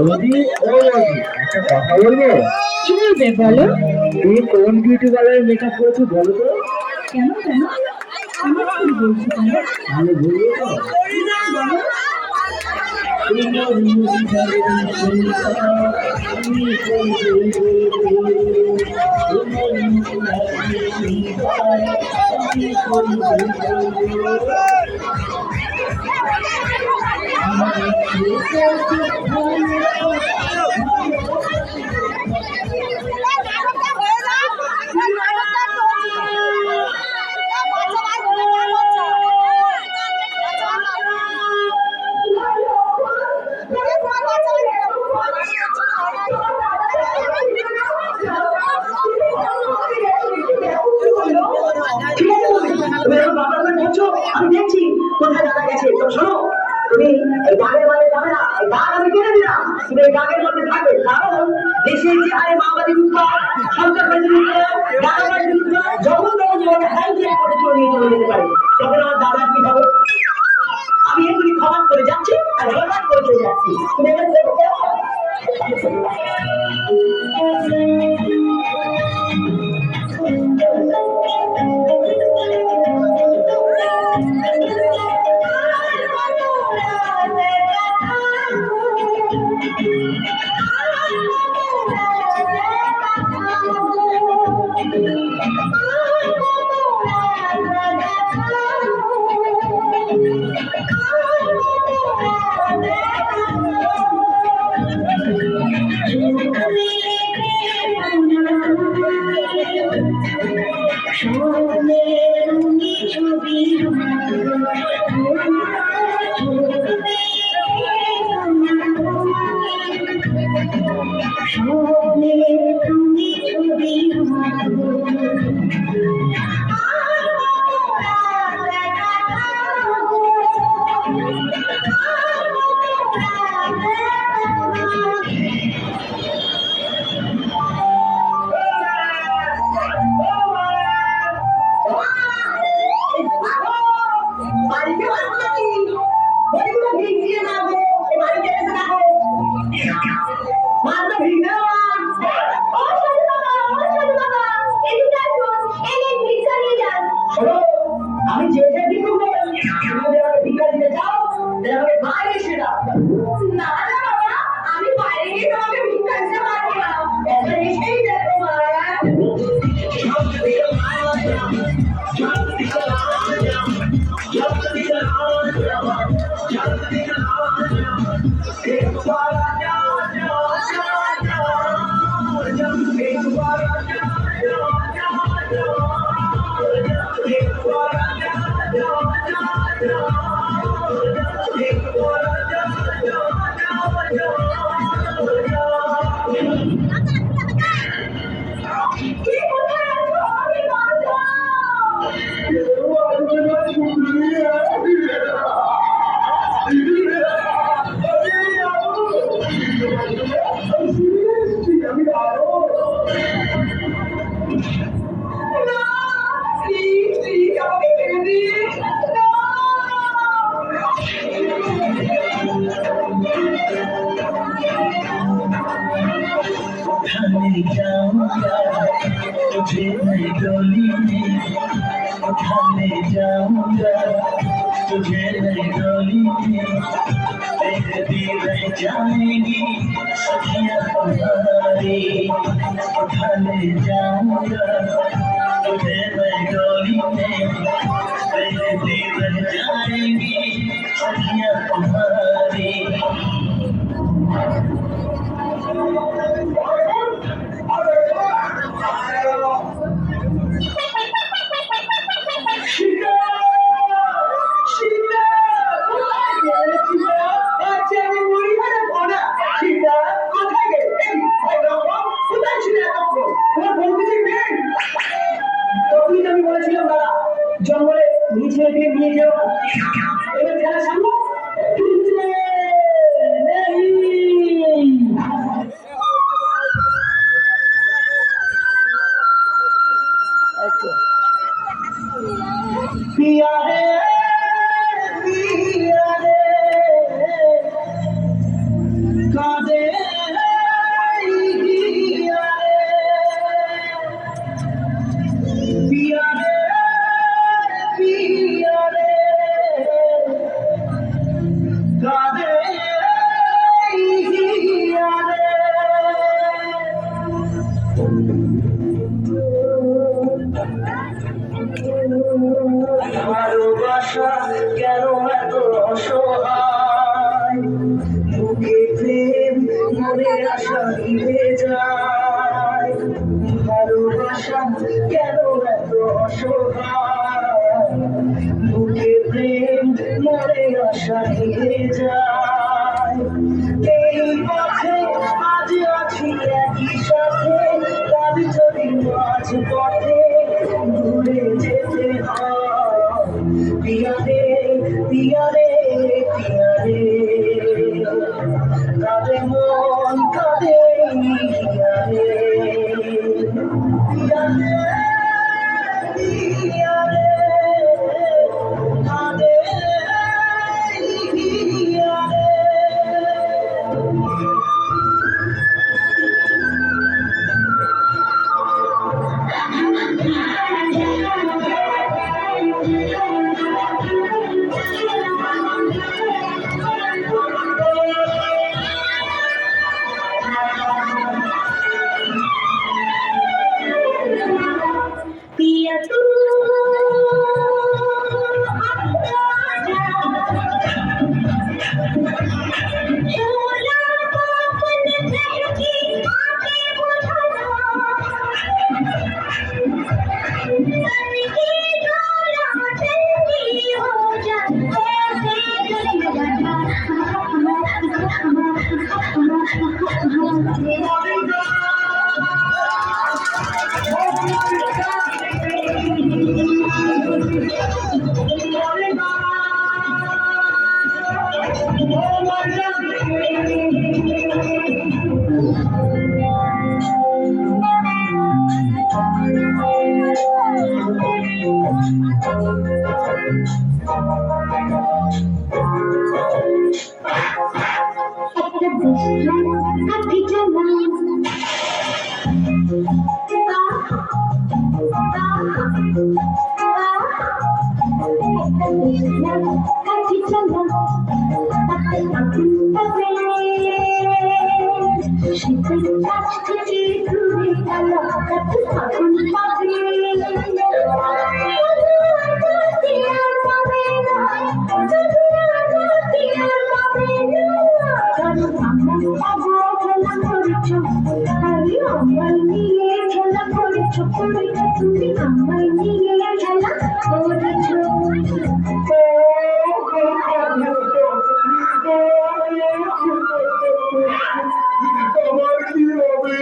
মোদি ও মোদি, একটা কথা বলবো? কি বলবে বলো? তুমি কোন বিউটি পার্লারে মেকআপ করেছো বলো তো? কেন কেন আমি কি বলছি কেন? আমি বলবো তো? বলো। আমি দেখছি কোথায় দাদা গেছে। তো শোনো, তুমি এই দাগের মধ্যে যাবে না, এই দাগ আমি কেটে দিলাম, তুমি এই দাগের মধ্যে থাকবে। কারণ দেশে যে হারে মাওবাদী উৎপাদ, সন্ত্রাসবাদী উৎপাদ, দাদাবাদী উৎপাদ, যখন তখন তোমাকে হাইজ্যাক করে নিয়ে চলে যেতে পারে। তখন আমার দাদা কি হবে? আমি এগুলি ক্ষমা করে যাচ্ছি আর হঠাৎ করে চলে যাচ্ছি। তুমি এখানে দেখো কেমন? আমি যেটা দিতে দিতে যাও বাইরে এসে দাও। না না বাবা, আমি বাইরে গিয়ে তোমাকে ভিক্ষা দিতে পারবো না। এখন এসেই দেখো মারা। तुझे मैं डोली में उठाने जाऊंगा, तुझे मैं डोली में देखती रह जाएंगी सखियां हमारी। उठाने जाऊंगा तुझे मैं डोली में देखती रह जाएंगी सखियां हमारी। জঙ্গলে নিচে নিয়ে যেও এবার যারা সামনে पिया रे पिया रे कादे पिया रे पिया रे पिया रे कादे पिया रे ভালোবাসা কেন এত অসহায় বুকে প্রেম মনে আশা নিভে যায় ভালোবাসা কেন এত অসহায় বুকে প্রেম মনে আশা নিভে যায় এই পথে আজ আছি একই সাথে কাল যদি মাঝ পথে ঘুরে যেতে হয় পিয়া রে পিয়া রে পিয়া রে কাঁদে মন কাঁদে পিয়া রে পিয়া রে পিয়া রে কাঁদে পিয়া রে पिया तू झोला पापन घर की आके बुझाना मन की डोला ठंडी हो जाए ऐसे गले लगा আমার কি হবে?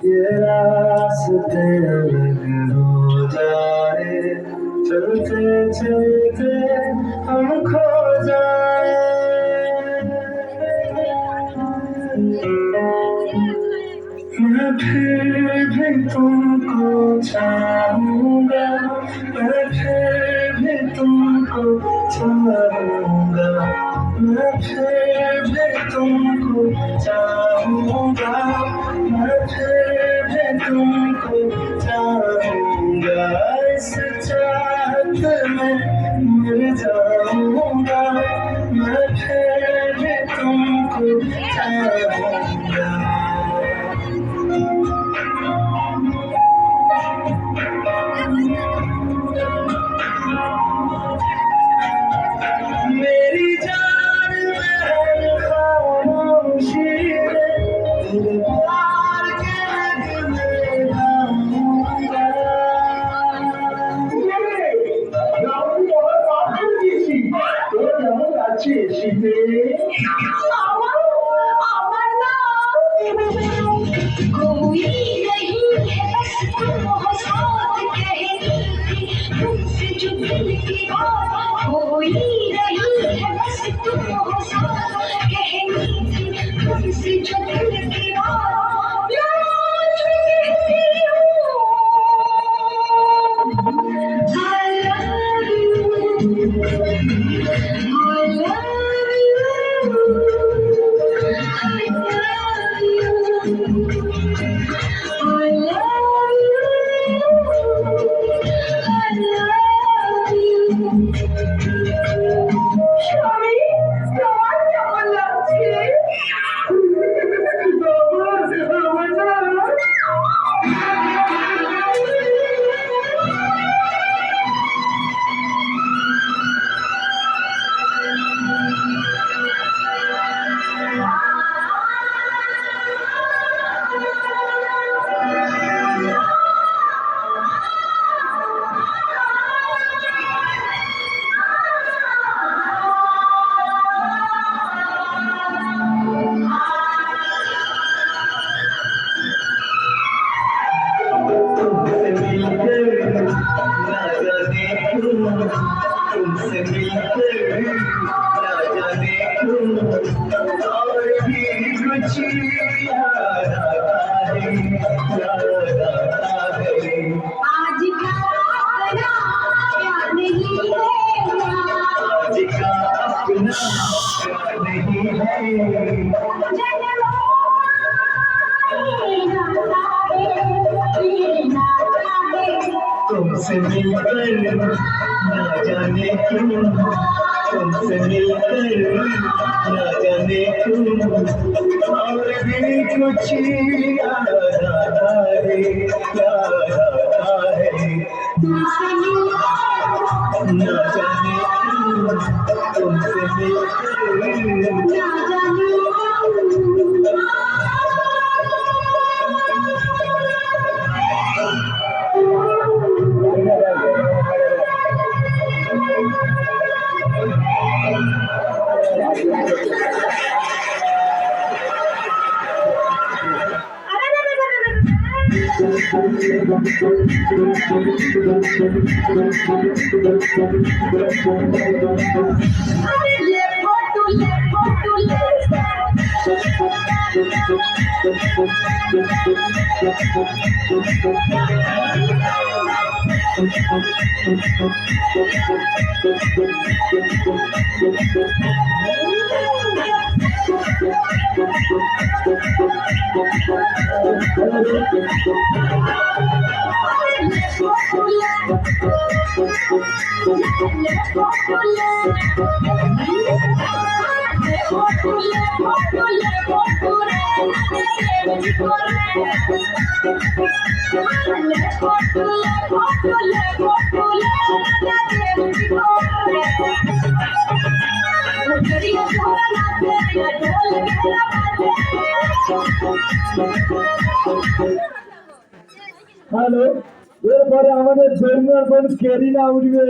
ये रास्ते अलग हो जाए चलते चलते हम खो जाए मैं फिर भी तुमको चाहूंगा मैं फिर भी तुमको चाहूंगा मैं फिर भी तुमको चाहूंगा मैं फिर भी तुमको चाहूंगा इस चाहत में मर जाऊंगा मैं फिर तुमको चाहूंगा मेरी जान में हर खामोशी में तेरे प्यार के रंग में रंगूंगा রাহুল বড় পাথর দিয়েছি তোর কেমন আছে শীতে আমার না कोई नहीं है बस तुम हो साथ कहती तुमसे जो दिल की बात कोई नहीं है बस तुम हो साथ कहती तुमसे जो दिल की बात प्यार से कहती हूँ I love you I love तुमसे मिलकर ना जाने क्यों और भी कुछ याद आता है याद आता है आज का अपना प्यार नहीं है आज का अपना प्यार नहीं है तुमसे मिलकर ना जाने क्यों तुमसे मिलकर ना जाने क्यों और भी कुछ याद आता है याद आता है ना जाने क्यों तुमसे मिलकर হ্যালো এরপরে আমাদের জন্মের বোন কেরিনা উঠবে